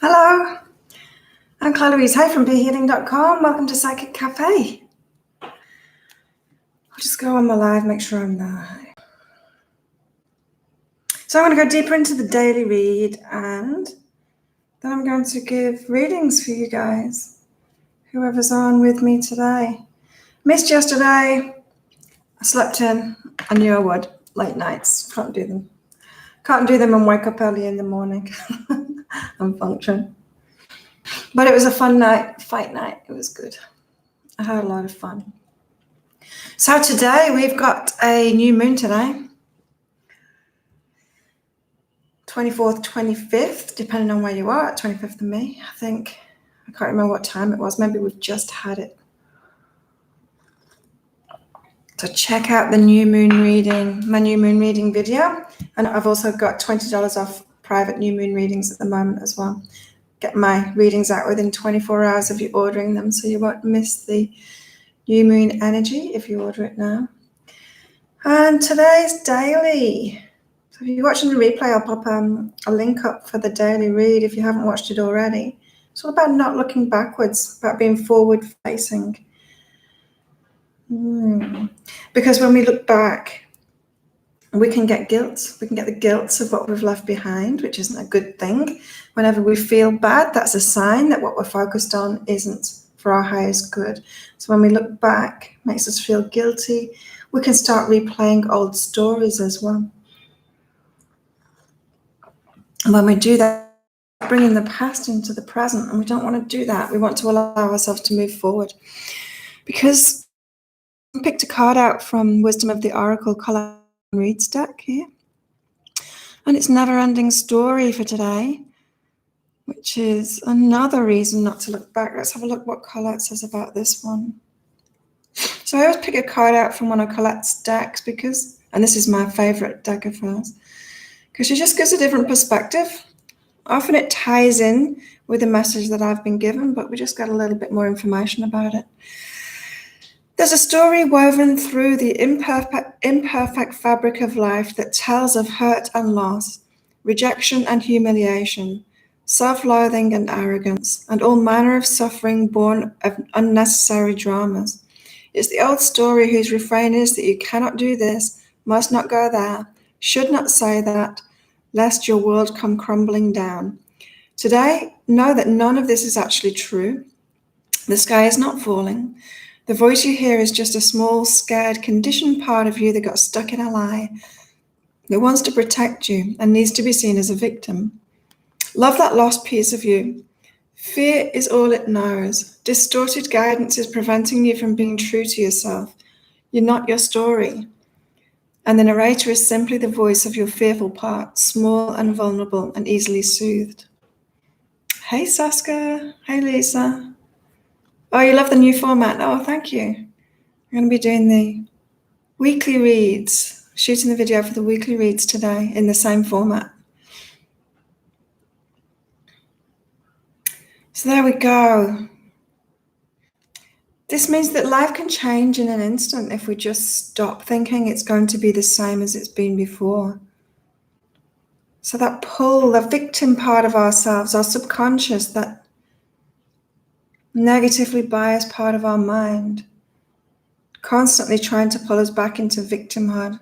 Hello, I'm Claire Louise Hay from BeHealing.com. Welcome to Psychic Cafe. I'll just go on my live, make sure I'm there. So I'm going to go deeper into the daily read, and then I'm going to give readings for you guys, whoever's on with me today. Missed yesterday. I slept in. I knew I would. Late nights. Can't do them. Can't do them and wake up early in the morning and function. But it was a fun night, fight night. It was good. I had a lot of fun. So today we've got a new moon today. 24th, 25th, depending on where you are, 25th of May, I think. I can't remember what time it was. Maybe we've just had it. So check out the new moon reading, my new moon reading video. And I've also got $20 off private new moon readings at the moment as well. Get my readings out within 24 hours of you ordering them, so you won't miss the new moon energy if you order it now. And today's daily. So if you're watching the replay, I'll pop a link up for the daily read if you haven't watched it already. It's all about not looking backwards, about being forward facing. Because when we look back, we can get guilt. We can get the guilt of what we've left behind, which isn't a good thing. Whenever we feel bad, that's a sign that what we're focused on isn't for our highest good. So when we look back, it makes us feel guilty. We can start replaying old stories as well. And when we do that, bringing the past into the present, and we don't want to do that. We want to allow ourselves to move forward. Because I picked a card out from Wisdom of the Oracle Color Reads deck here. And it's Never Ending Story for today, which is another reason not to look back. Let's have a look what Colette says about this one. So I always pick a card out from one of Colette's decks because, and this is my favorite deck of hers, because she just gives a different perspective. Often it ties in with the message that I've been given, but we just got a little bit more information about it. There's a story woven through the imperfect fabric of life that tells of hurt and loss, rejection and humiliation, self-loathing and arrogance, and all manner of suffering born of unnecessary dramas. It's the old story whose refrain is that you cannot do this, must not go there, should not say that, lest your world come crumbling down. Today, know that none of this is actually true. The sky is not falling. The voice you hear is just a small, scared, conditioned part of you that got stuck in a lie, that wants to protect you and needs to be seen as a victim. Love that lost piece of you. Fear is all it knows. Distorted guidance is preventing you from being true to yourself. You're not your story. And the narrator is simply the voice of your fearful part, small and vulnerable and easily soothed. Hey, Saska. Hey, Lisa. Oh, you love the new format. Oh, thank you. I'm going to be doing the weekly reads, shooting the video for the weekly reads today in the same format. So there we go. This means that life can change in an instant if we just stop thinking it's going to be the same as it's been before. So that pull, the victim part of ourselves, our subconscious, that negatively biased part of our mind, constantly trying to pull us back into victimhood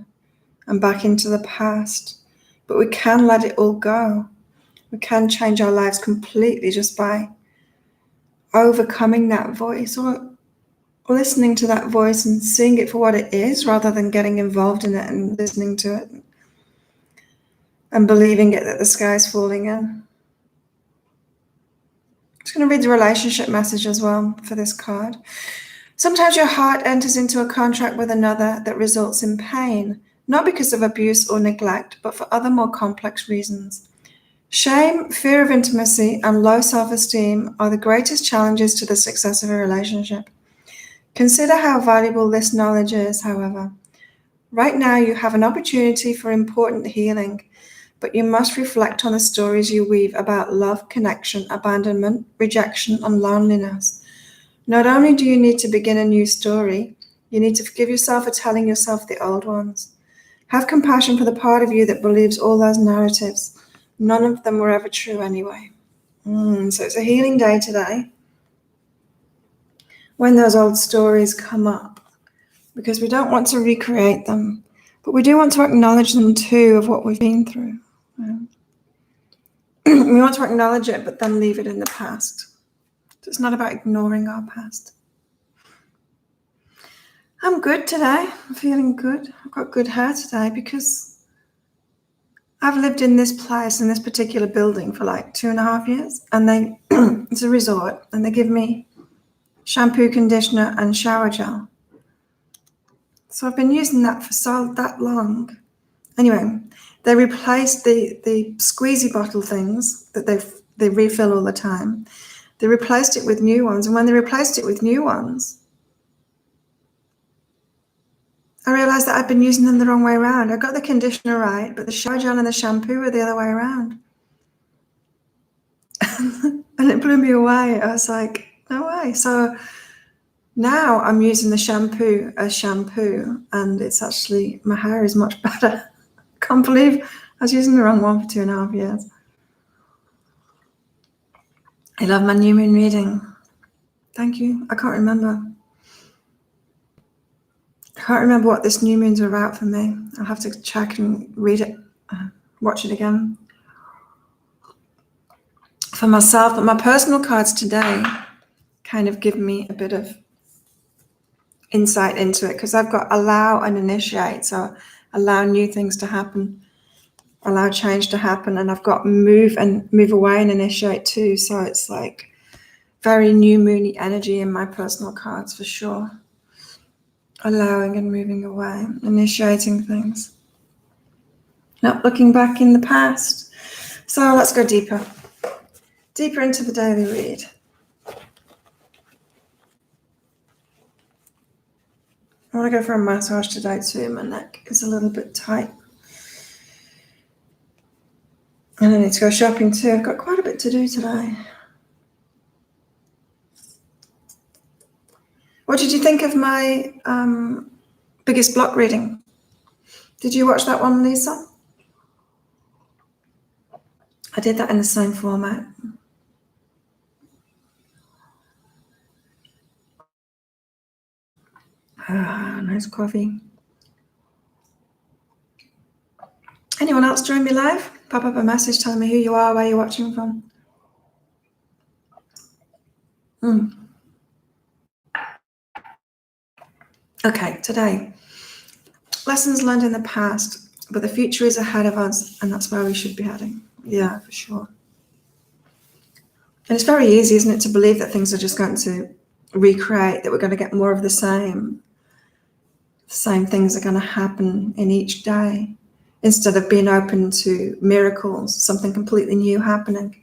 and back into the past. But we can let it all go. We can change our lives completely just by overcoming that voice or listening to that voice and seeing it for what it is rather than getting involved in it and listening to it and believing it that the sky's falling in. I'm just going to read the relationship message as well for this card. Sometimes your heart enters into a contract with another that results in pain, not because of abuse or neglect, but for other more complex reasons. Shame, fear of intimacy, and low self-esteem are the greatest challenges to the success of a relationship. Consider how valuable this knowledge is, however. Right now, you have an opportunity for important healing, but you must reflect on the stories you weave about love, connection, abandonment, rejection, and loneliness. Not only do you need to begin a new story, you need to forgive yourself for telling yourself the old ones. Have compassion for the part of you that believes all those narratives. None of them were ever true anyway. So it's a healing day today. When those old stories come up, because we don't want to recreate them, but we do want to acknowledge them too, of what we've been through. We want to acknowledge it, but then leave it in the past. So it's not about ignoring our past. I'm good today. I'm feeling good. I've got good hair today because I've lived in this place, in this particular building, for like 2.5 years, and it's a resort, and they give me shampoo, conditioner, and shower gel. So I've been using that for that long. Anyway, they replaced the squeezy bottle things that they refill all the time. They replaced it with new ones, and when they replaced it with new ones, I realized that I'd been using them the wrong way around. I got the conditioner right, but the shower gel and the shampoo were the other way around. And it blew me away. I was like, no way. So now I'm using the shampoo as shampoo, and it's actually, my hair is much better. I can't believe I was using the wrong one for 2.5 years. I love my new moon reading. Thank you. I can't remember what this new moon's about for me. I'll have to check and read it, watch it again for myself. But my personal cards today kind of give me a bit of insight into it, because I've got allow and initiate. So allow new things to happen, allow change to happen, and I've got move away and initiate too. So it's like very new moony energy in my personal cards for sure. Allowing and moving away, initiating things, not looking back in the past. So let's go deeper into the daily read. I want to go for a massage today too. My neck is a little bit tight. And I need to go shopping too. I've got quite a bit to do today. What did you think of my biggest block reading? Did you watch that one, Lisa? I did that in the same format. Nice coffee. Anyone else join me live? Pop up a message telling me who you are, where you're watching from. Okay, today. Lessons learned in the past, but the future is ahead of us, and that's where we should be heading. Yeah, for sure. And it's very easy, isn't it, to believe that things are just going to recreate, that we're going to get more of the same. The same things are going to happen in each day, instead of being open to miracles, something completely new happening.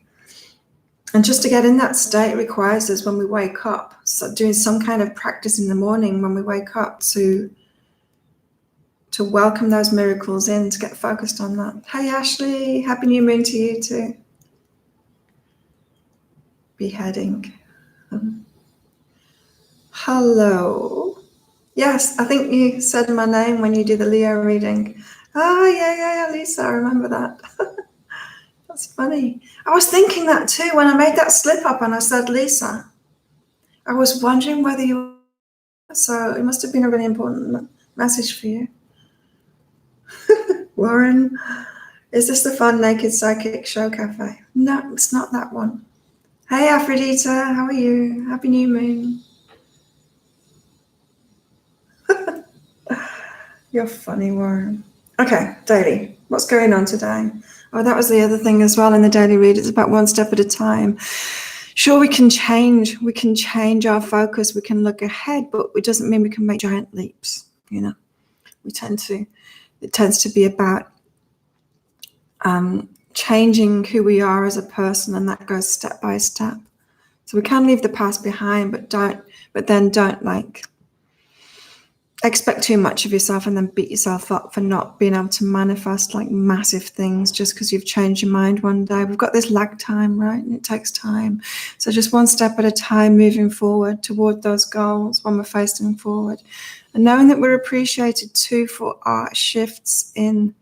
And just to get in that state requires us, when we wake up, so doing some kind of practice in the morning when we wake up, to welcome those miracles in, to get focused on that. Hey Ashley, happy new moon to you too. Beheading. Hello. Yes, I think you said my name when you did the Leo reading. Oh, yeah, Lisa, I remember that. That's funny. I was thinking that too when I made that slip up and I said Lisa. I was wondering whether you were, so it must have been a really important message for you. Warren, is this the Fun Naked Psychic Show Cafe? No, it's not that one. Hey Aphrodita, how are you? Happy new moon. You're funny, Warren. Okay, daily. What's going on today? Oh, that was the other thing as well in the daily read. It's about one step at a time. Sure, we can change our focus, we can look ahead, but it doesn't mean we can make giant leaps, you know. It tends to be about changing who we are as a person, and that goes step by step. So we can leave the past behind, but then don't like expect too much of yourself and then beat yourself up for not being able to manifest like massive things just because you've changed your mind one day. We've got this lag time, right? And it takes time. So just one step at a time, moving forward toward those goals when we're facing forward. And knowing that we're appreciated too for our shifts in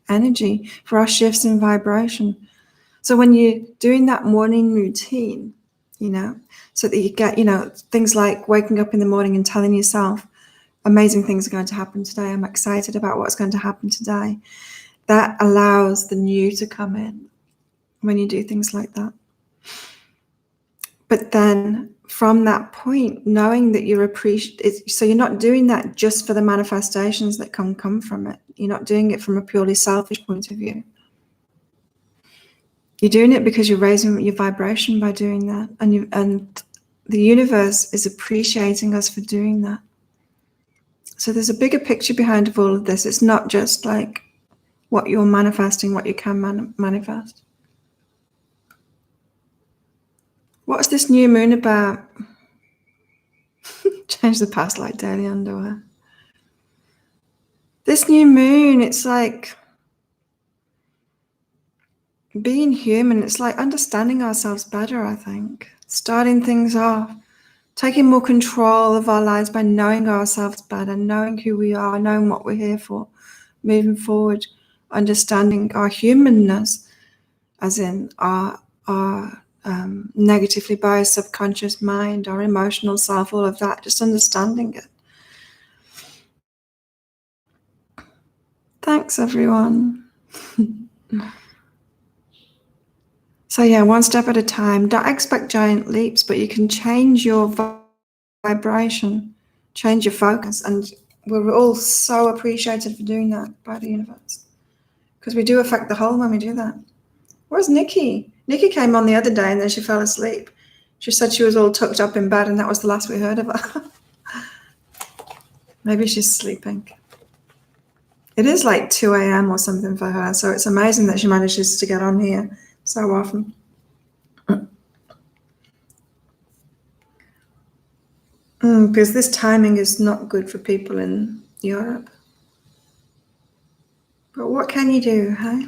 energy, for our shifts in vibration. So when you're doing that morning routine, so that you get, things like waking up in the morning and telling yourself, amazing things are going to happen today. I'm excited about what's going to happen today. That allows the new to come in when you do things like that. But then from that point, knowing that you're so you're not doing that just for the manifestations that come from it. You're not doing it from a purely selfish point of view. You're doing it because you're raising your vibration by doing that. And the universe is appreciating us for doing that. So there's a bigger picture behind all of this. It's not just like what you're manifesting, what you can manifest. What's this new moon about? Change the past like daily underwear. This new moon, it's like being human. It's like understanding ourselves better, I think. Starting things off, taking more control of our lives by knowing ourselves better, knowing who we are, knowing what we're here for, moving forward, understanding our humanness, as in our negatively biased subconscious mind, our emotional self, all of that, just understanding it. Thanks, everyone. So yeah, one step at a time. Don't expect giant leaps, but you can change your vibration, change your focus, and we're all so appreciated for doing that by the universe, because we do affect the whole when we do that. Where's Nikki? Nikki came on the other day and then she fell asleep. She said she was all tucked up in bed and that was the last we heard of her. Maybe she's sleeping. It is like 2 a.m. or something for her, so it's amazing that she manages to get on here so often. Because this timing is not good for people in Europe. But what can you do, hey?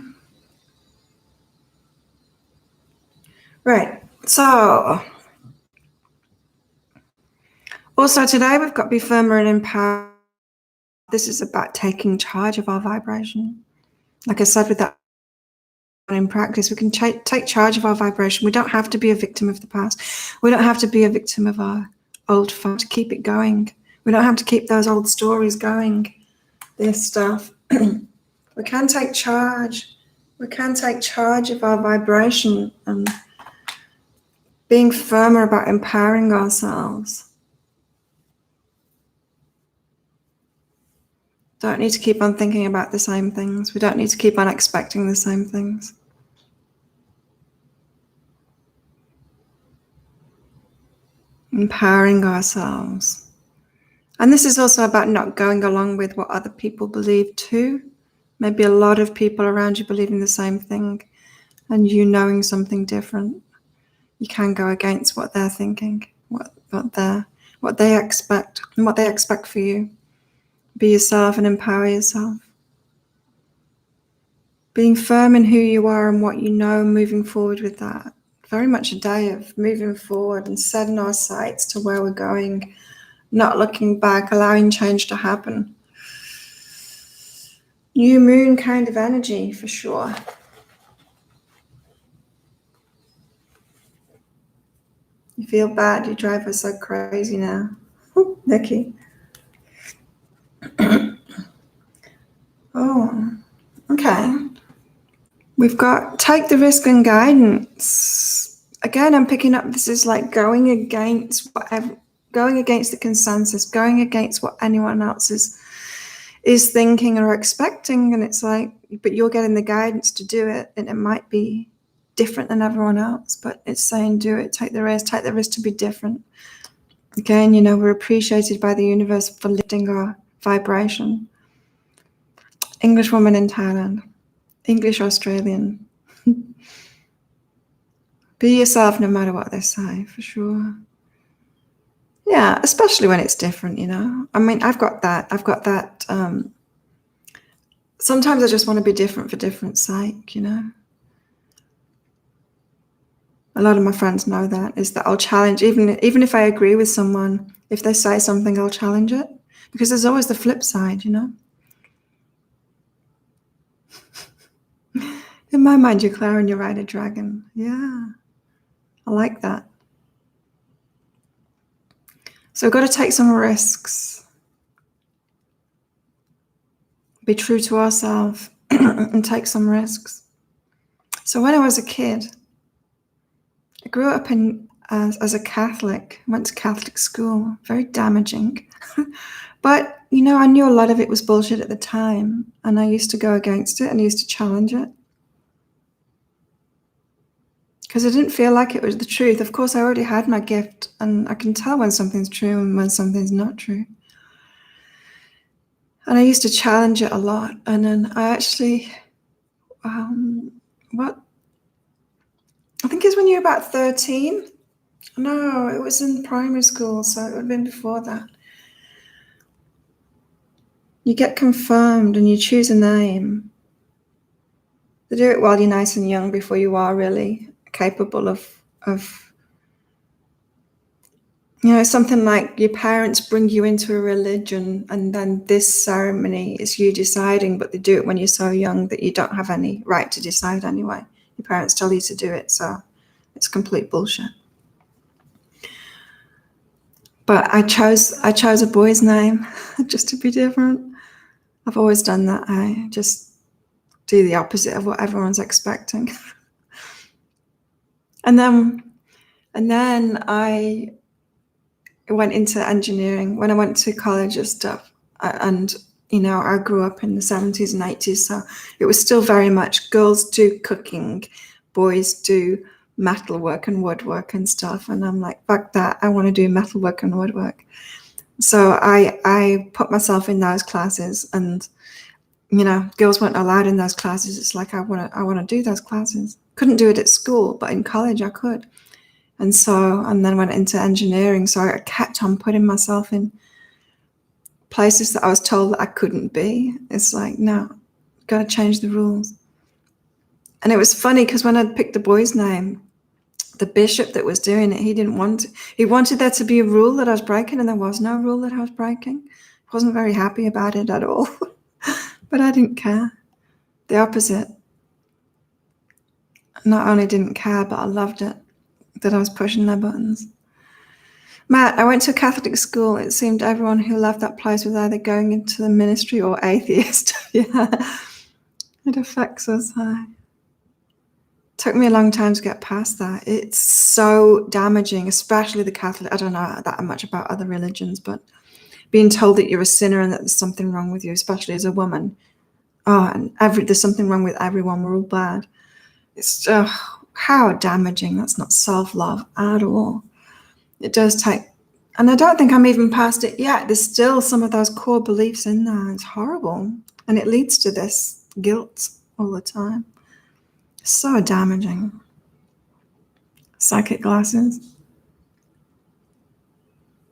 Right, so also today we've got Be Firmer and Empower. This is about taking charge of our vibration. Like I said, with that in practice, we can take charge of our vibration. We don't have to be a victim of the past. We don't have to be a victim of our old fun to keep it going. We don't have to keep those old stories going, this stuff. We can take charge. We can take charge of our vibration and being firmer about empowering ourselves. Don't need to keep on thinking about the same things. We don't need to keep on expecting the same things. Empowering ourselves. And this is also about not going along with what other people believe too. Maybe a lot of people around you believing the same thing and you knowing something different. You can go against what they're thinking, what they expect and what they expect for you. Be yourself and empower yourself. Being firm in who you are and what you know, moving forward with that. Very much a day of moving forward and setting our sights to where we're going, not looking back, allowing change to happen. New moon kind of energy for sure. You feel bad, you drive us so crazy now. Nikki. Oh, okay. We've got take the risk and guidance. Again, I'm picking up, this is like going against the consensus, going against what anyone else is thinking or expecting. And it's like, but you're getting the guidance to do it. And it might be different than everyone else, but it's saying do it, take the risk to be different. Again, we're appreciated by the universe for lifting our vibration. English woman in Thailand, English Australian. Be yourself no matter what they say, for sure. Yeah, especially when it's different, I mean, I've got that. Sometimes I just want to be different for different sake, A lot of my friends know that, is that I'll challenge, even if I agree with someone, if they say something, I'll challenge it. Because there's always the flip side, It In my mind, you're Clara and you ride a dragon. Yeah, I like that. So we've got to take some risks. Be true to ourselves and take some risks. So when I was a kid, I grew up as a Catholic, went to Catholic school, very damaging. But, I knew a lot of it was bullshit at the time, and I used to go against it and I used to challenge it. Because I didn't feel like it was the truth. Of course, I already had my gift, and I can tell when something's true and when something's not true. And I used to challenge it a lot. And then I actually, I think it's when you're about 13. No, it was in primary school, so it would have been before that. You get confirmed and you choose a name. They do it while you're nice and young before you are really capable of something like your parents bring you into a religion, and then this ceremony is you deciding, but they do it when you're so young that you don't have any right to decide anyway. Your parents tell you to do it, so it's complete bullshit. But I chose a boy's name just to be different. I've always done that. I just do the opposite of what everyone's expecting. And then I went into engineering when I went to college and stuff. And, I grew up in the 70s and 80s. So it was still very much girls do cooking, boys do metalwork and woodwork and stuff. And I'm like, fuck that. I want to do metalwork and woodwork. So I put myself in those classes, and, girls weren't allowed in those classes. It's like, I want to do those classes. Couldn't do it at school, but in college I could. And then went into engineering. So I kept on putting myself in places that I was told that I couldn't be. It's like, no, got to change the rules. And it was funny because when I picked the boy's name, the bishop that was doing it, he wanted there to be a rule that I was breaking, and there was no rule that I was breaking. I wasn't very happy about it at all. But I didn't care. The opposite. Not only didn't care, but I loved it, that I was pushing their buttons. Matt, I went to a Catholic school. It seemed everyone who left that place was either going into the ministry or atheist. Yeah, it affects us. Took me a long time to get past that. It's so damaging, especially the Catholic. I don't know that much about other religions, but being told that you're a sinner and that there's something wrong with you, especially as a woman. And there's something wrong with everyone. We're all bad. It's how damaging. That's not self-love at all. It does take, and I don't think I'm even past it yet. There's still some of those core beliefs in there. It's horrible. And it leads to this guilt all the time. So damaging. Psychic glasses.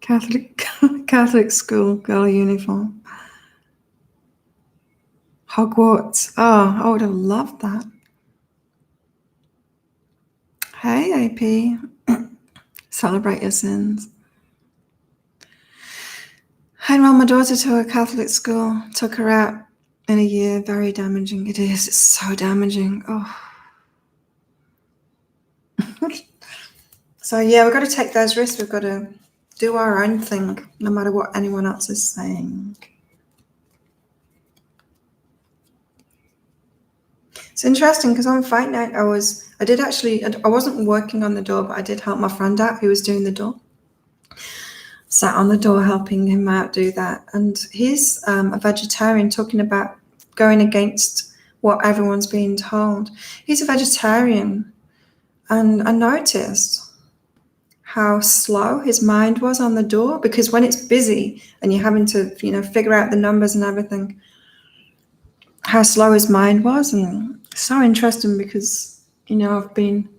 Catholic school girl uniform. Hogwarts. Oh, I would have loved that. Hey, AP. Celebrate your sins. I enrolled my daughter to a Catholic school. Took her out in a year. Very damaging. It is. It's so damaging. Oh. So yeah, we've got to take those risks. We've got to do our own thing, no matter what anyone else is saying. It's interesting because on fight night, I wasn't working on the door, but I did help my friend out who was doing the door. Sat on the door helping him out do that. And he's a vegetarian, talking about going against what everyone's being told. He's a vegetarian, and I noticed how slow his mind was on the door, because when it's busy and you're having to, figure out the numbers and everything, how slow his mind was. And so interesting because, I've been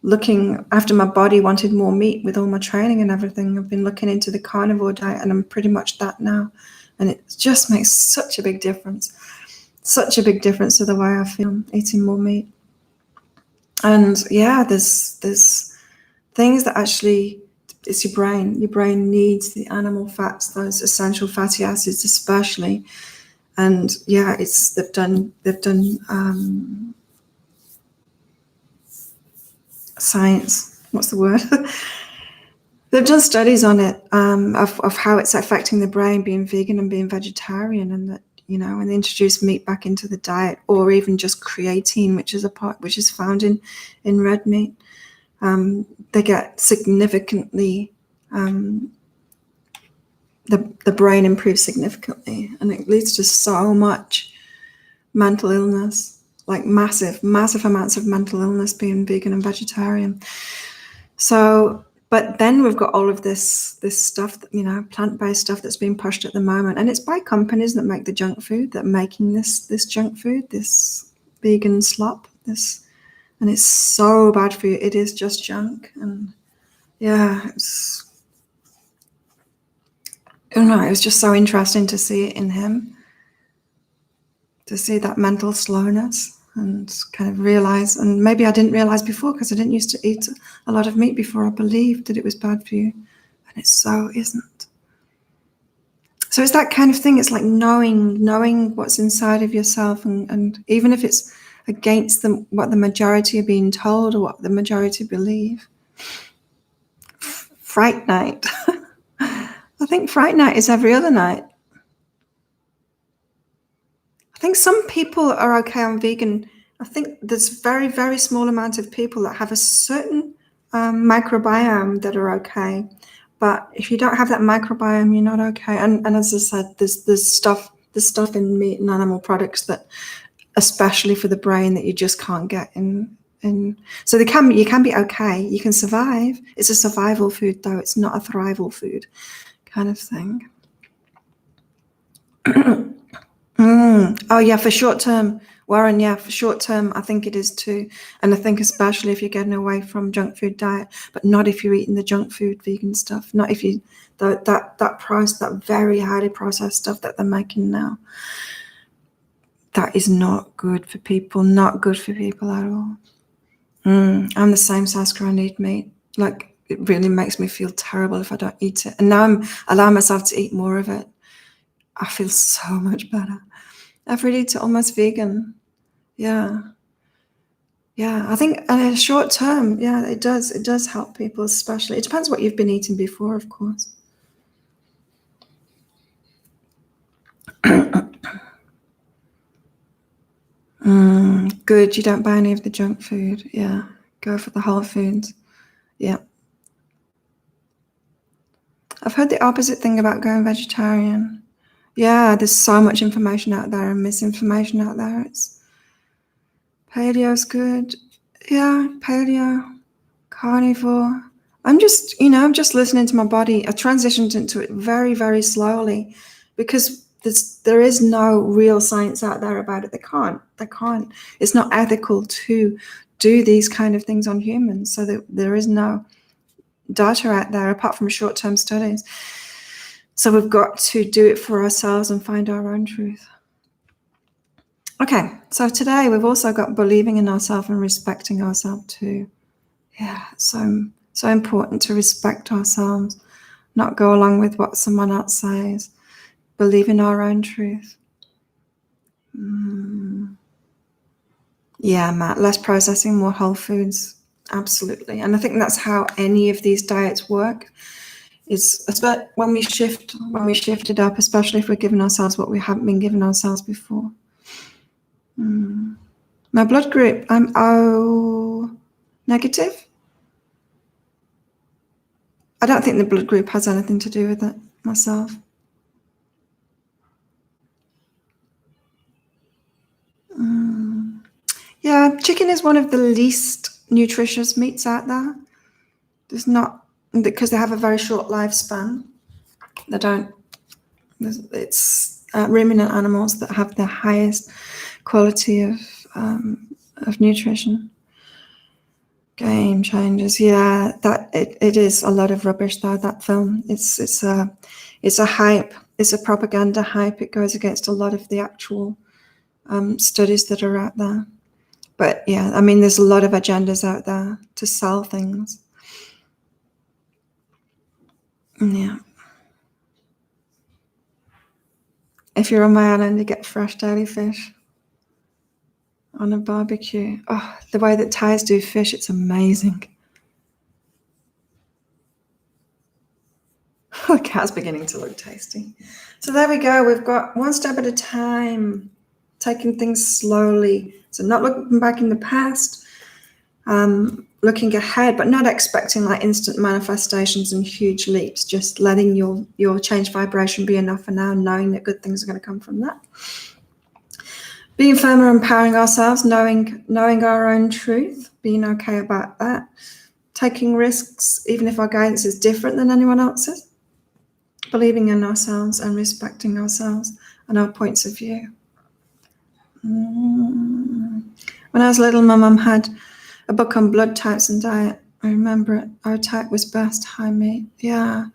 looking after my body wanted more meat with all my training and everything. I've been looking into the carnivore diet, and I'm pretty much that now. And it just makes such a big difference to the way I feel eating more meat. And yeah, there's things that actually, it's your brain. Your brain needs the animal fats, those essential fatty acids especially. And yeah, they've done science. What's the word? They've done studies on it, of how it's affecting the brain being vegan and being vegetarian, and that, when they introduce meat back into the diet, or even just creatine, which is found in red meat, they get significantly, the brain improves significantly, and it leads to so much mental illness, like massive amounts of mental illness being vegan and vegetarian. So, but then we've got all of this stuff, plant-based stuff that's being pushed at the moment, and it's by companies that make the junk food, that are making this junk food, this vegan slop, and it's so bad for you. It is just junk, and yeah, it was just so interesting to see it in him, to see that mental slowness, and kind of realize, and maybe I didn't realize before because I didn't used to eat a lot of meat before. I believed that it was bad for you, and it so isn't. So it's that kind of thing. It's like knowing what's inside of yourself, and even if it's against what the majority are being told or what the majority believe. Fright night. I think fright night is every other night. I think some people are okay on vegan. I think there's very, very small amount of people that have a certain microbiome that are okay. But if you don't have that microbiome, you're not okay. And as I said, there's stuff in meat and animal products that, especially for the brain, that you just can't get in. So you can be okay. You can survive. It's a survival food, though. It's not a thrival food kind of thing. Oh yeah, for short term, Warren. Yeah, for short term, I think it is too. And I think especially if you're getting away from junk food diet, but not if you're eating the junk food vegan stuff. Not if you that very highly processed stuff that they're making now. That is not good for people. Not good for people at all. I'm the same, Saskia. I need meat. Like, it really makes me feel terrible if I don't eat it. And now I'm allowing myself to eat more of it. I feel so much better. I've really eaten almost vegan. Yeah. I think short term, yeah, it does help people, especially. It depends what you've been eating before, of course. Good. You don't buy any of the junk food. Yeah. Go for the whole foods. Yeah. I've heard the opposite thing about going vegetarian. Yeah, there's so much information out there and misinformation out there. Paleo's good. Yeah, paleo, carnivore. I'm just listening to my body. I transitioned into it very, very slowly because there is no real science out there about it. They can't. It's not ethical to do these kind of things on humans. So there is no data out there apart from short-term studies. So we've got to do it for ourselves and find our own truth. Okay, so today we've also got believing in ourselves and respecting ourselves too. Yeah, so important to respect ourselves, not go along with what someone else says. Believe in our own truth. Yeah, Matt, less processing, more whole foods. Absolutely. And I think that's how any of these diets work. Is when we shift it up, especially if we're giving ourselves what we haven't been giving ourselves before. My blood group, I'm O negative. I don't think the blood group has anything to do with it myself. Yeah, chicken is one of the least nutritious meats out there. There's not, because they have a very short lifespan. It's ruminant animals that have the highest quality of nutrition. Game Changers, yeah, that it is a lot of rubbish though. That film, it's a hype. It's a propaganda hype. It goes against a lot of the actual studies that are out there. But yeah, I mean, there's a lot of agendas out there to sell things. Yeah. If you're on my island, you get fresh daily fish on a barbecue. Oh, the way that Thais do fish, it's amazing. The cat's beginning to look tasty. So there we go. We've got one step at a time, taking things slowly. So not looking back in the past, looking ahead, but not expecting like instant manifestations and huge leaps. Just letting your change vibration be enough for now, knowing that good things are going to come from that. Being firmer, empowering ourselves, knowing our own truth, being okay about that. Taking risks, even if our guidance is different than anyone else's. Believing in ourselves and respecting ourselves and our points of view. When I was little, my mum had a book on blood types and diet. I remember it. Our type was best high meat. Yeah.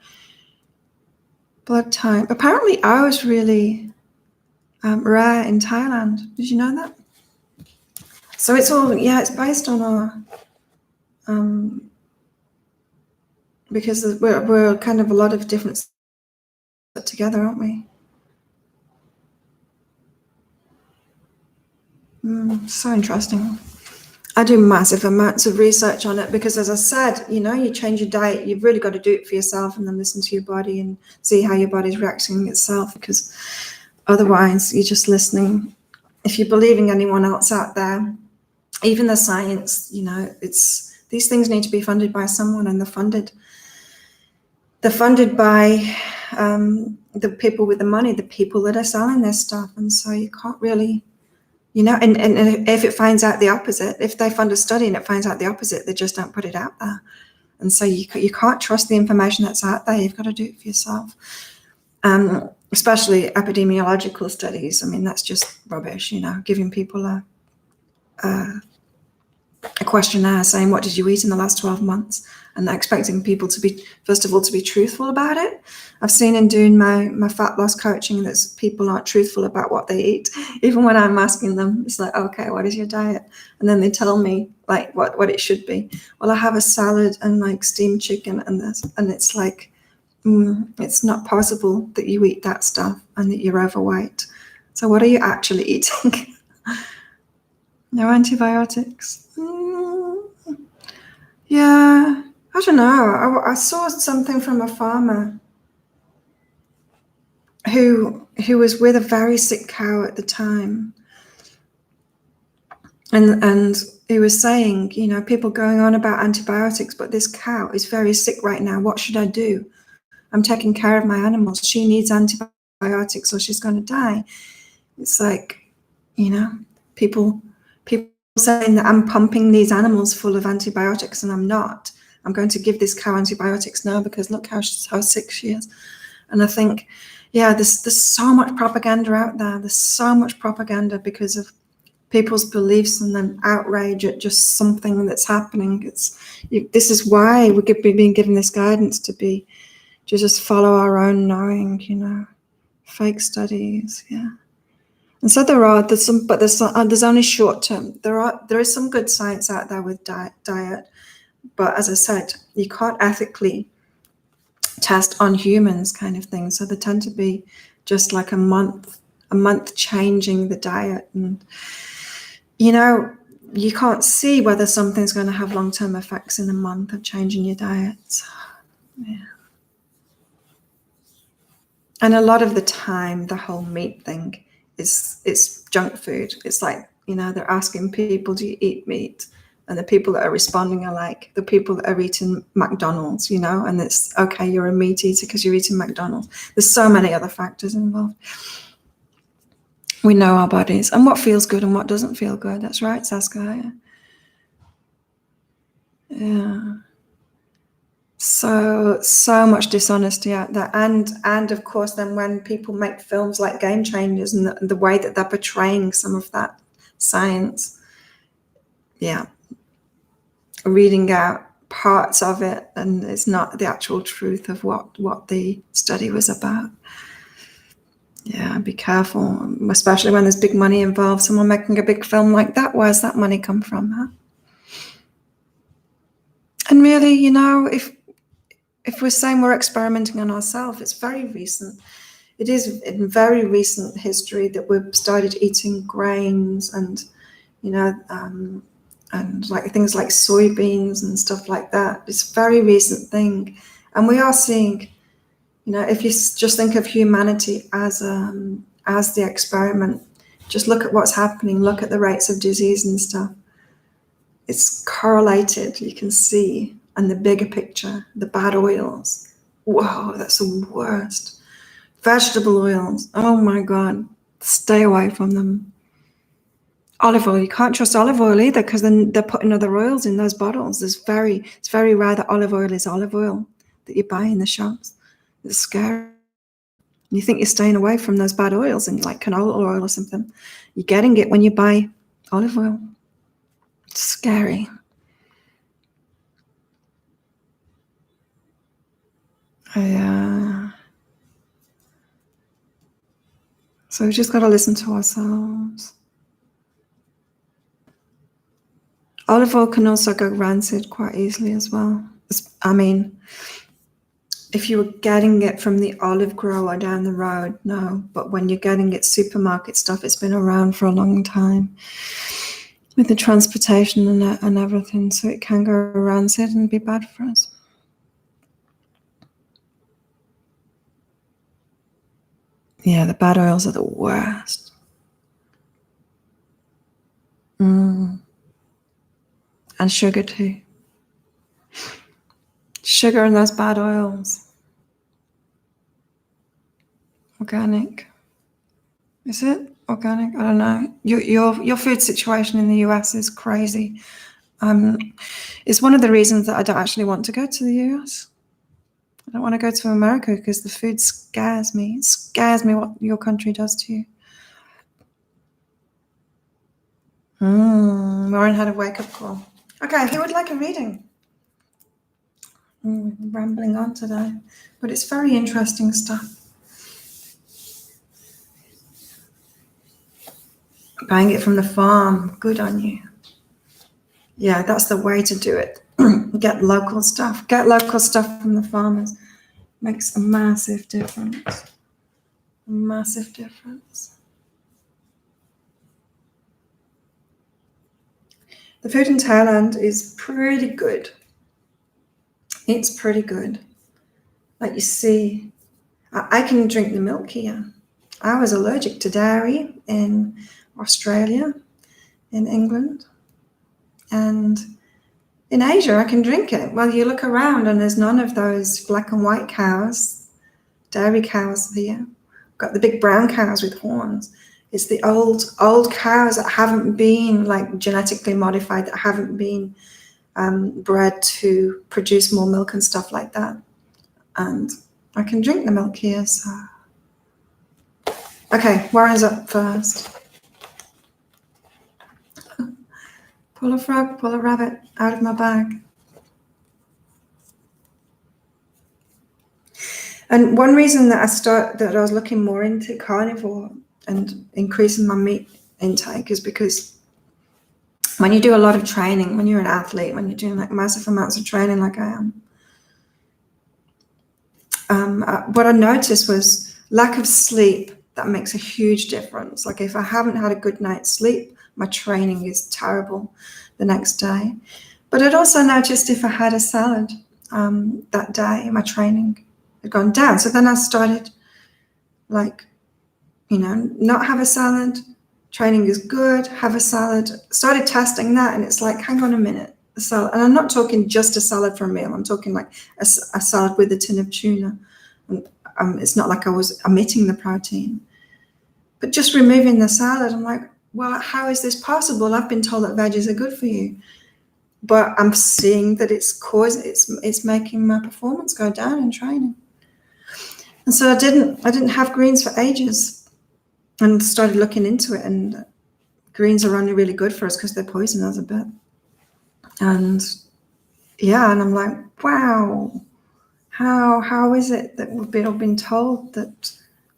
Blood type. Apparently, I was really rare in Thailand. Did you know that? So it's all, it's based on our, because we're kind of a lot of different put together, aren't we? So interesting. I do massive amounts of research on it because, as I said, you change your diet, you've really got to do it for yourself and then listen to your body and see how your body's reacting itself, because otherwise you're just listening. If you're believing anyone else out there, even the science, these things need to be funded by someone, and they're funded by the people with the money, the people that are selling this stuff. And so you can't really, and if it finds out the opposite, if they fund a study and it finds out the opposite, they just don't put it out there. And so you can't trust the information that's out there. You've got to do it for yourself. Especially epidemiological studies. I mean, that's just rubbish, giving people a questionnaire saying, what did you eat in the last 12 months? And expecting people to be, first of all, to be truthful about it. I've seen in doing my fat loss coaching that people aren't truthful about what they eat. Even when I'm asking them, it's like, okay, what is your diet? And then they tell me like what it should be. Well, I have a salad and like steamed chicken and this, and it's like, it's not possible that you eat that stuff and that you're overweight. So what are you actually eating? No antibiotics. Yeah, I don't know. I saw something from a farmer who was with a very sick cow at the time. And he was saying, people going on about antibiotics, but this cow is very sick right now. What should I do? I'm taking care of my animals. She needs antibiotics or she's going to die. It's like, people saying that I'm pumping these animals full of antibiotics, and I'm not. I'm going to give this cow antibiotics now because look how sick she is. And I think, there's so much propaganda out there. There's so much propaganda because of people's beliefs and then outrage at just something that's happening. This is why we're being given this guidance to just follow our own knowing, fake studies, And so there's some, but there's only short term. There is some good science out there with diet, but as I said, you can't ethically test on humans, kind of thing. So they tend to be just like a month changing the diet, and you can't see whether something's going to have long-term effects in a month of changing your diet. So, and a lot of the time, the whole meat thing it's junk food. It's like, they're asking people, do you eat meat? And the people that are responding are like the people that are eating McDonald's, and it's okay, you're a meat eater because you're eating McDonald's. There's so many other factors involved. We know our bodies and what feels good and what doesn't feel good. That's right, Saskia. Yeah. So much dishonesty out there, and of course, then when people make films like Game Changers and the way that they're portraying some of that science, reading out parts of it, and it's not the actual truth of what the study was about. Be careful, especially when there's big money involved. Someone making a big film like that, where's that money come from, huh? And really, if we're saying we're experimenting on ourselves, it's very recent. It is in very recent history that we've started eating grains and, and like things like soybeans and stuff like that. It's a very recent thing. And we are seeing, if you just think of humanity as the experiment, just look at what's happening, look at the rates of disease and stuff. It's correlated, you can see, and the bigger picture, the bad oils. Whoa, that's the worst. Vegetable oils, oh my God, stay away from them. Olive oil, you can't trust olive oil either, because then they're putting other oils in those bottles. It's very rare that olive oil is olive oil that you buy in the shops. It's scary. You think you're staying away from those bad oils and like canola oil or something. You're getting it when you buy olive oil. It's scary. So we've just got to listen to ourselves. Olive oil can also go rancid quite easily as well. I mean, if you were getting it from the olive grower down the road, no. But when you're getting it supermarket stuff, it's been around for a long time with the transportation and everything. So it can go rancid and be bad for us. Yeah, the bad oils are the worst. And sugar too. Sugar and those bad oils. Organic. Is it organic? I don't know. Your food situation in the US is crazy. It's one of the reasons that I don't actually want to go to the US. I don't want to go to America because the food scares me. It scares me what your country does to you. Lauren had a wake-up call. Okay, who would like a reading? Rambling on today, but it's very interesting stuff. Buying it from the farm, good on you. Yeah, that's the way to do it. Get local stuff. Get local stuff from the farmers. Makes a massive difference. A massive difference. The food in Thailand is pretty good. It's pretty good. Like you see, I can drink the milk here. I was allergic to dairy in Australia, in England, and in Asia I can drink it. Well, you look around and there's none of those black and white cows, dairy cows here. Got the big brown cows with horns. It's the old cows that haven't been like genetically modified, that haven't been bred to produce more milk and stuff like that. And I can drink the milk here, so. Okay, Warren's up first. Pull a frog, pull a rabbit out of my bag. And one reason that I was looking more into carnivore and increasing my meat intake is because when you do a lot of training, when you're an athlete, when you're doing like massive amounts of training like I am, what I noticed was lack of sleep. That makes a huge difference. Like if I haven't had a good night's sleep, my training is terrible the next day. But I'd also noticed if I had a salad that day, my training had gone down. So then I started like, not have a salad, training is good, have a salad. Started testing that and it's like, hang on a minute, a salad. And I'm not talking just a salad for a meal. I'm talking like a salad with a tin of tuna. And it's not like I was omitting the protein. But just removing the salad, I'm like, well, how is this possible? I've been told that veggies are good for you. But I'm seeing that it's making my performance go down in training. And so I didn't have greens for ages and started looking into it, and greens are only really good for us because they're poisonous a bit. And yeah, and I'm like, wow, how is it that we've all been told that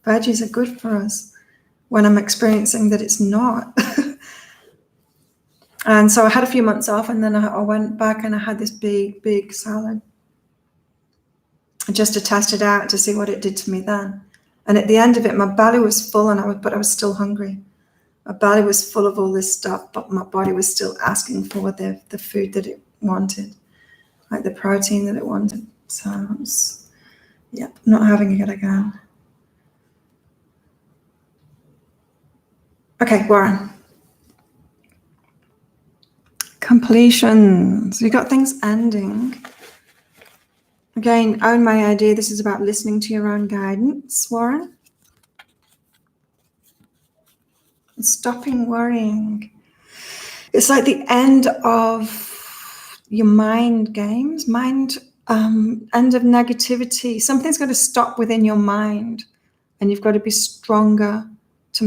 veggies are good for us when I'm experiencing that it's not? And so I had a few months off, and then I went back and I had this big salad just to test it out to see what it did to me then. And at the end of it, my belly was full, but I was still hungry. My belly was full of all this stuff, but my body was still asking for the food that it wanted, like the protein that it wanted. So Yep, not having it again. Okay, Warren. Completion. So you got things ending. Again, own my idea. This is about listening to your own guidance, Warren. And stopping worrying. It's like the end of your mind games, end of negativity. Something's got to stop within your mind, and you've got to be stronger to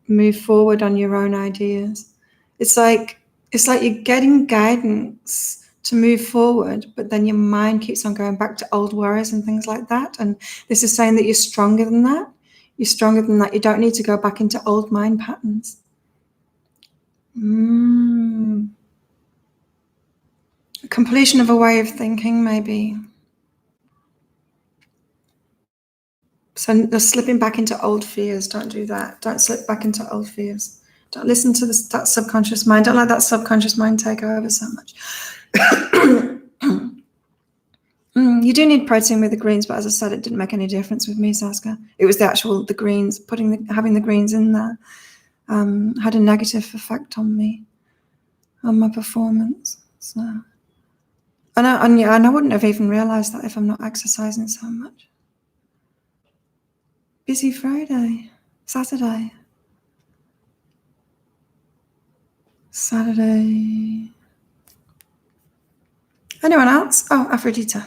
move forward on your own ideas. It's like you're getting guidance to move forward, but then your mind keeps on going back to old worries and things like that. And this is saying that you're stronger than that. You're stronger than that. You don't need to go back into old mind patterns. Completion of a way of thinking, maybe. So slipping back into old fears, don't do that. Don't slip back into old fears. Don't listen to that subconscious mind. Don't let that subconscious mind take over so much. You do need protein with the greens, but as I said, it didn't make any difference with me, Saskia. It was the greens, having the greens in there had a negative effect on me, on my performance. So, and I wouldn't have even realised that if I'm not exercising so much. Busy Friday, Saturday. Anyone else? Oh, Aphrodite.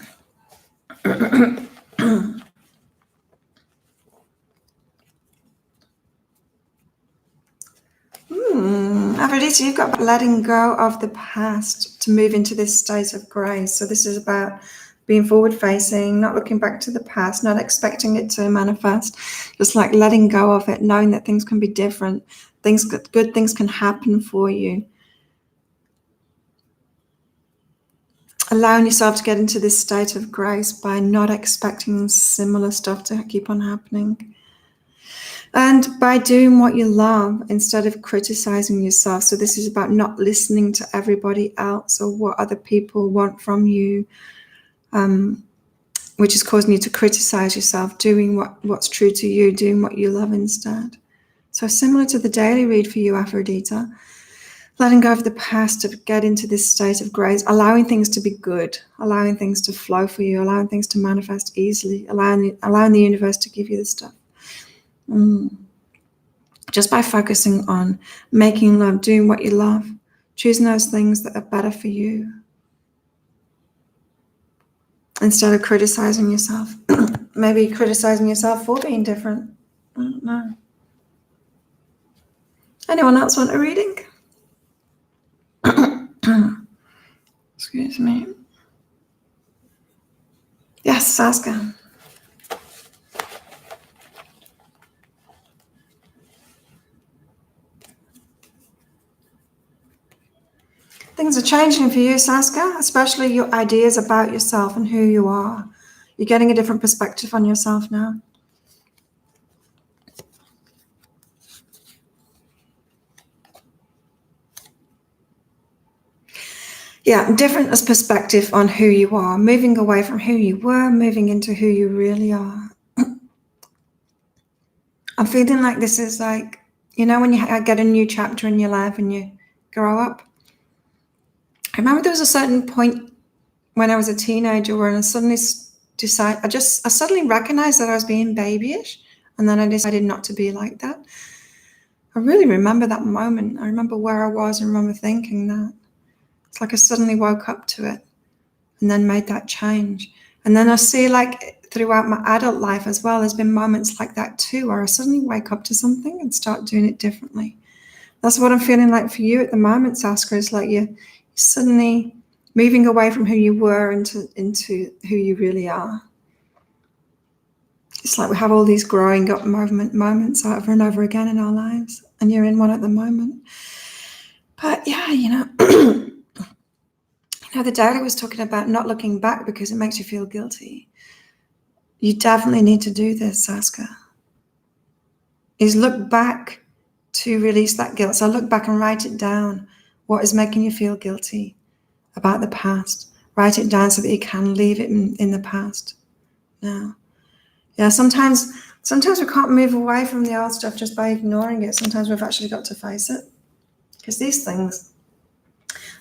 Aphrodite, you've got letting go of the past to move into this state of grace. So this is about being forward-facing, not looking back to the past, not expecting it to manifest, just like letting go of it, knowing that things can be different, good things can happen for you. Allowing yourself to get into this state of grace by not expecting similar stuff to keep on happening. And by doing what you love instead of criticizing yourself. So this is about not listening to everybody else or what other people want from you, which is causing you to criticize yourself, doing what's true to you, doing what you love instead. So similar to the daily read for you, Aphrodite, letting go of the past to get into this state of grace, allowing things to be good, allowing things to flow for you, allowing things to manifest easily, allowing the universe to give you the stuff. Just by focusing on making love, doing what you love, choosing those things that are better for you instead of criticizing yourself. Maybe criticizing yourself for being different. I don't know. Anyone else want a reading? Excuse me. Yes, Saskia. Things are changing for you, Saskia, especially your ideas about yourself and who you are. You're getting a different perspective on yourself now. Yeah, different as perspective on who you are, moving away from who you were, moving into who you really are. I'm feeling like this is like, when you get a new chapter in your life and you grow up. I remember there was a certain point when I was a teenager where I suddenly recognized that I was being babyish, and then I decided not to be like that. I really remember that moment. I remember where I was and remember thinking that. It's like I suddenly woke up to it and then made that change. And then I see like throughout my adult life as well, there's been moments like that too, where I suddenly wake up to something and start doing it differently. That's what I'm feeling like for you at the moment, Saskia. It's like you're suddenly moving away from who you were into who you really are. It's like we have all these growing up moments over and over again in our lives, and you're in one at the moment. But yeah, the daily was talking about not looking back because it makes you feel guilty. You definitely need to do this, Saskia. Is look back to release that guilt. So look back and write it down. What is making you feel guilty about the past? Write it down so that you can leave it in the past now. Yeah, sometimes we can't move away from the old stuff just by ignoring it. Sometimes we've actually got to face it. Because these things,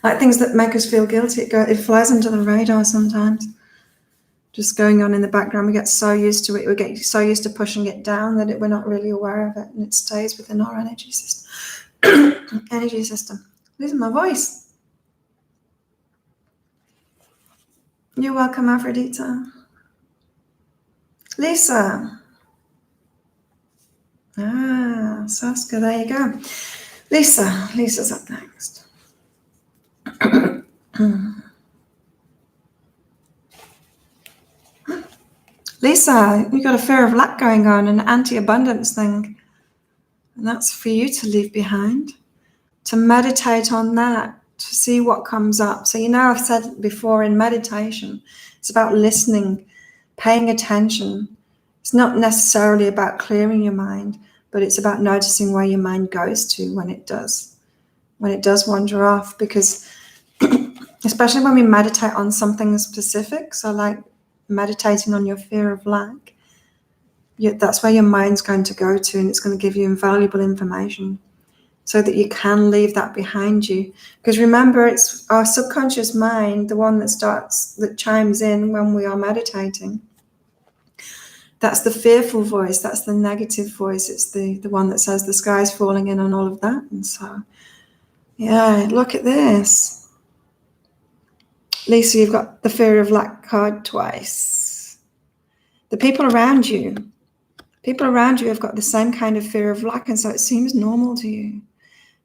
like things that make us feel guilty, it flies under the radar sometimes. Just going on in the background, we get so used to it, we get so used to pushing it down that we're not really aware of it, and it stays within our energy system. Losing my voice. You're welcome, Aphrodite. Lisa. Saskia, there you go. Lisa's up next. Lisa, you've got a fear of lack going on, an anti-abundance thing. And that's for you to leave behind, to meditate on that, to see what comes up. So I've said before, in meditation, it's about listening, paying attention. It's not necessarily about clearing your mind, but it's about noticing where your mind goes to when it does wander off. Because especially when we meditate on something specific, so like meditating on your fear of lack, that's where your mind's going to go to, and it's going to give you invaluable information so that you can leave that behind you. Because remember, it's our subconscious mind, the one that chimes in when we are meditating. That's the fearful voice, that's the negative voice. It's the one that says the sky's falling in and all of that. And so, yeah, look at this. Lisa, you've got the fear of lack card twice. The people around you have got the same kind of fear of lack, and so it seems normal to you.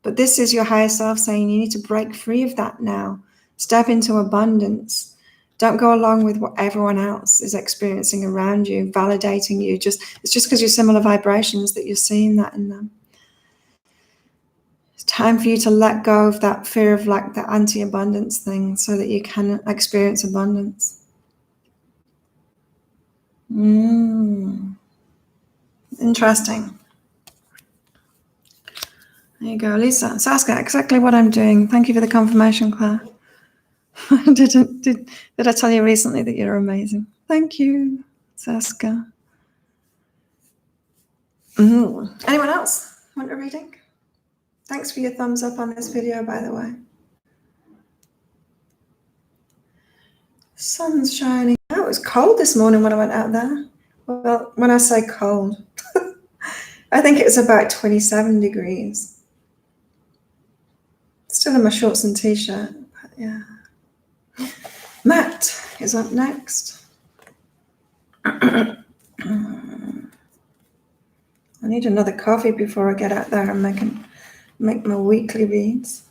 But this is your higher self saying you need to break free of that now. Step into abundance. Don't go along with what everyone else is experiencing around you, validating you. It's just because you're similar vibrations that you're seeing that in them. It's time for you to let go of that fear of lack, that anti-abundance thing, so that you can experience abundance. Interesting. There you go, Lisa. Saskia, exactly what I'm doing. Thank you for the confirmation, Claire. Did I tell you recently that you're amazing? Thank you, Saskia. Anyone else want a reading? Thanks for your thumbs up on this video, by the way. Sun's shining. Oh, it was cold this morning when I went out there. Well, when I say cold, I think it was about 27 degrees. Still in my shorts and t-shirt, but yeah. Matt is up next. I need another coffee before I get out there and make my weekly reads.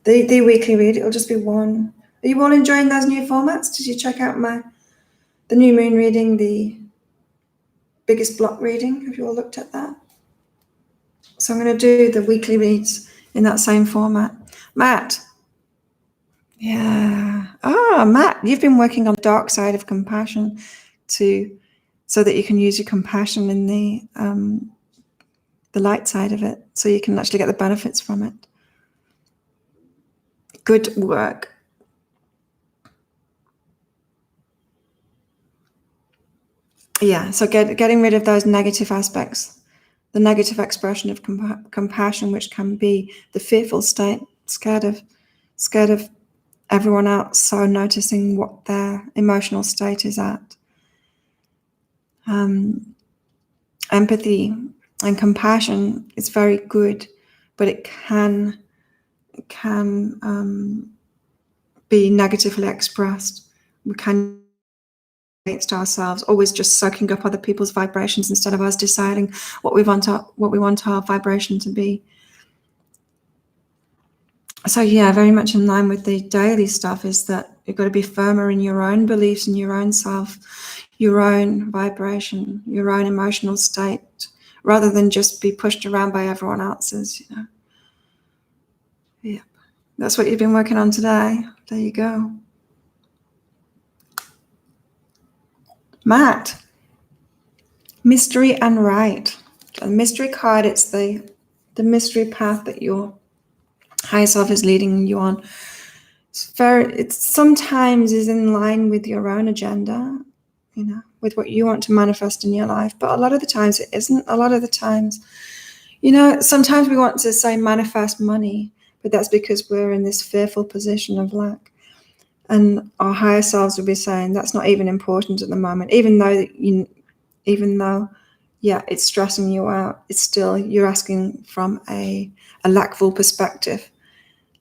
The weekly read, it'll just be one. Are you all enjoying those new formats? Did you check out the new moon reading, the biggest block reading? Have you all looked at that? So I'm going to do the weekly reads in that same format. Matt. Yeah. Matt, you've been working on the dark side of compassion so that you can use your compassion in the light side of it, so you can actually get the benefits from it. Good work. Yeah, so getting rid of those negative aspects, the negative expression of compassion, which can be the fearful state, scared of everyone else, so noticing what their emotional state is at. Empathy and compassion is very good, but it can be negatively expressed. We can against ourselves, always just soaking up other people's vibrations instead of us deciding what we want our vibration to be. So yeah, very much in line with the daily stuff is that you've got to be firmer in your own beliefs and your own self, your own vibration, your own emotional state, rather than just be pushed around by everyone else's, Yeah, that's what you've been working on today. There you go. Matt, mystery and right. The mystery card, it's the mystery path that your higher self is leading you on. It sometimes is in line with your own agenda, with what you want to manifest in your life. But a lot of the times it isn't. A lot of the times, sometimes we want to say manifest money, but that's because we're in this fearful position of lack. And our higher selves will be saying that's not even important at the moment, even though it's stressing you out. It's still, you're asking from a lackful perspective,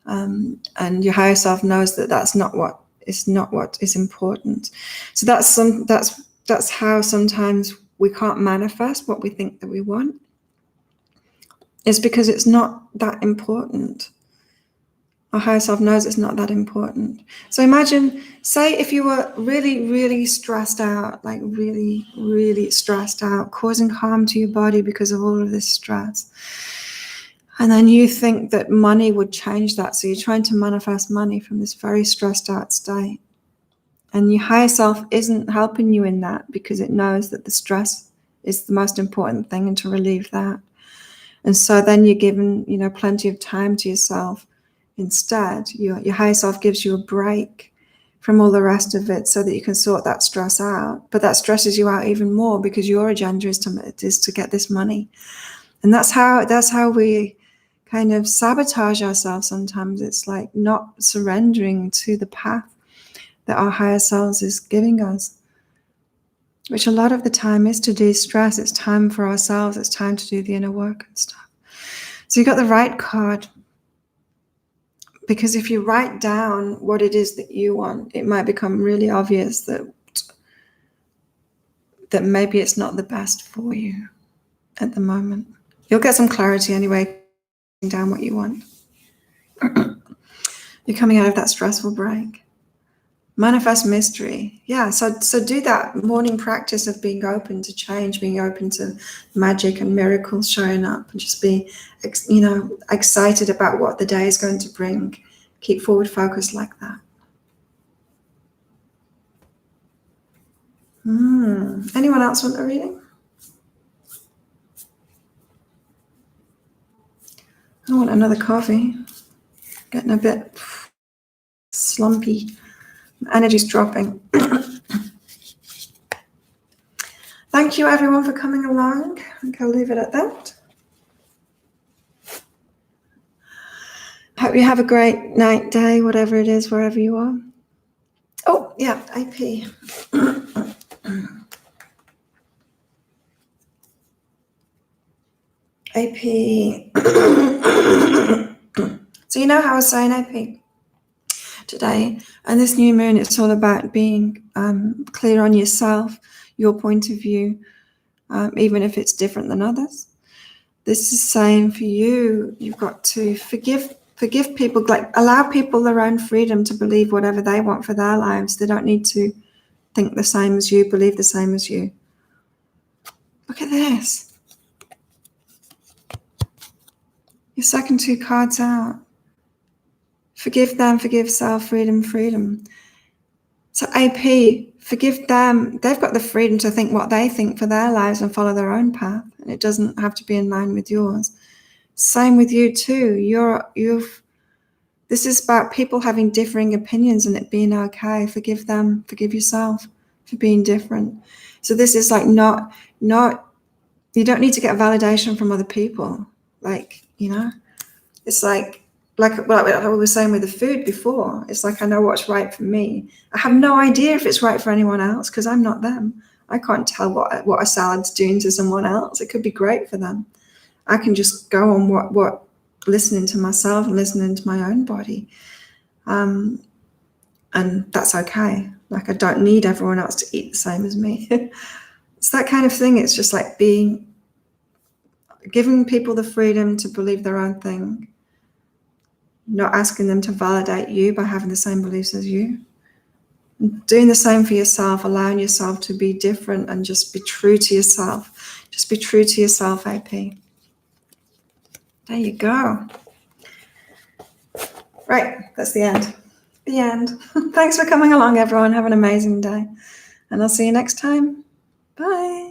and your higher self knows that that's not what is important. So that's how sometimes we can't manifest what we think that we want. It's because it's not that important. Our higher self knows it's not that important. So imagine, say if you were really, really stressed out, like really, really stressed out, causing harm to your body because of all of this stress. And then you think that money would change that. So you're trying to manifest money from this very stressed out state. And your higher self isn't helping you in that because it knows that the stress is the most important thing and to relieve that. And so then you're given, plenty of time to yourself. Instead, your higher self gives you a break from all the rest of it so that you can sort that stress out. But that stresses you out even more because your agenda is to get this money. And that's how we kind of sabotage ourselves sometimes. It's like not surrendering to the path that our higher selves is giving us, which a lot of the time is to de-stress. It's time for ourselves. It's time to do the inner work and stuff. So you got the right card. Because if you write down what it is that you want, it might become really obvious that maybe it's not the best for you at the moment. You'll get some clarity anyway, down what you want. You're coming out of that stressful break. Manifest mystery. Yeah, so do that morning practice of being open to change, being open to magic and miracles showing up, and just be, excited about what the day is going to bring. Keep forward focused like that. Anyone else want a reading? I want another coffee. Getting a bit slumpy. Energy's dropping. Thank you everyone for coming along. I think I'll leave it at that. Hope you have a great night, day, whatever it is, wherever you are. Oh, yeah, AP. AP. So you know how I was saying AP today, and this new moon, it's all about being clear on yourself, your point of view, even if it's different than others. This is saying for you, you've got to forgive people, like allow people their own freedom to believe whatever they want for their lives. They don't need to think the same as you, believe the same as you. Look at this. Your second two cards out. Forgive them, forgive self, freedom. So AP, forgive them. They've got the freedom to think what they think for their lives and follow their own path. And it doesn't have to be in line with yours. Same with you too. This is about people having differing opinions and it being okay. Forgive them, forgive yourself for being different. So this is like not, you don't need to get validation from other people. Like, it's like what I was saying with the food before. It's like, I know what's right for me. I have no idea if it's right for anyone else because I'm not them. I can't tell what a salad's doing to someone else. It could be great for them. I can just go on what listening to myself and listening to my own body. And that's okay. Like, I don't need everyone else to eat the same as me. It's that kind of thing. It's just like giving people the freedom to believe their own thing, not asking them to validate you by having the same beliefs as you. Doing the same for yourself, allowing yourself to be different and just be true to yourself. Just be true to yourself, AP. There you go. Right, that's the end. The end. Thanks for coming along, everyone. Have an amazing day. And I'll see you next time. Bye.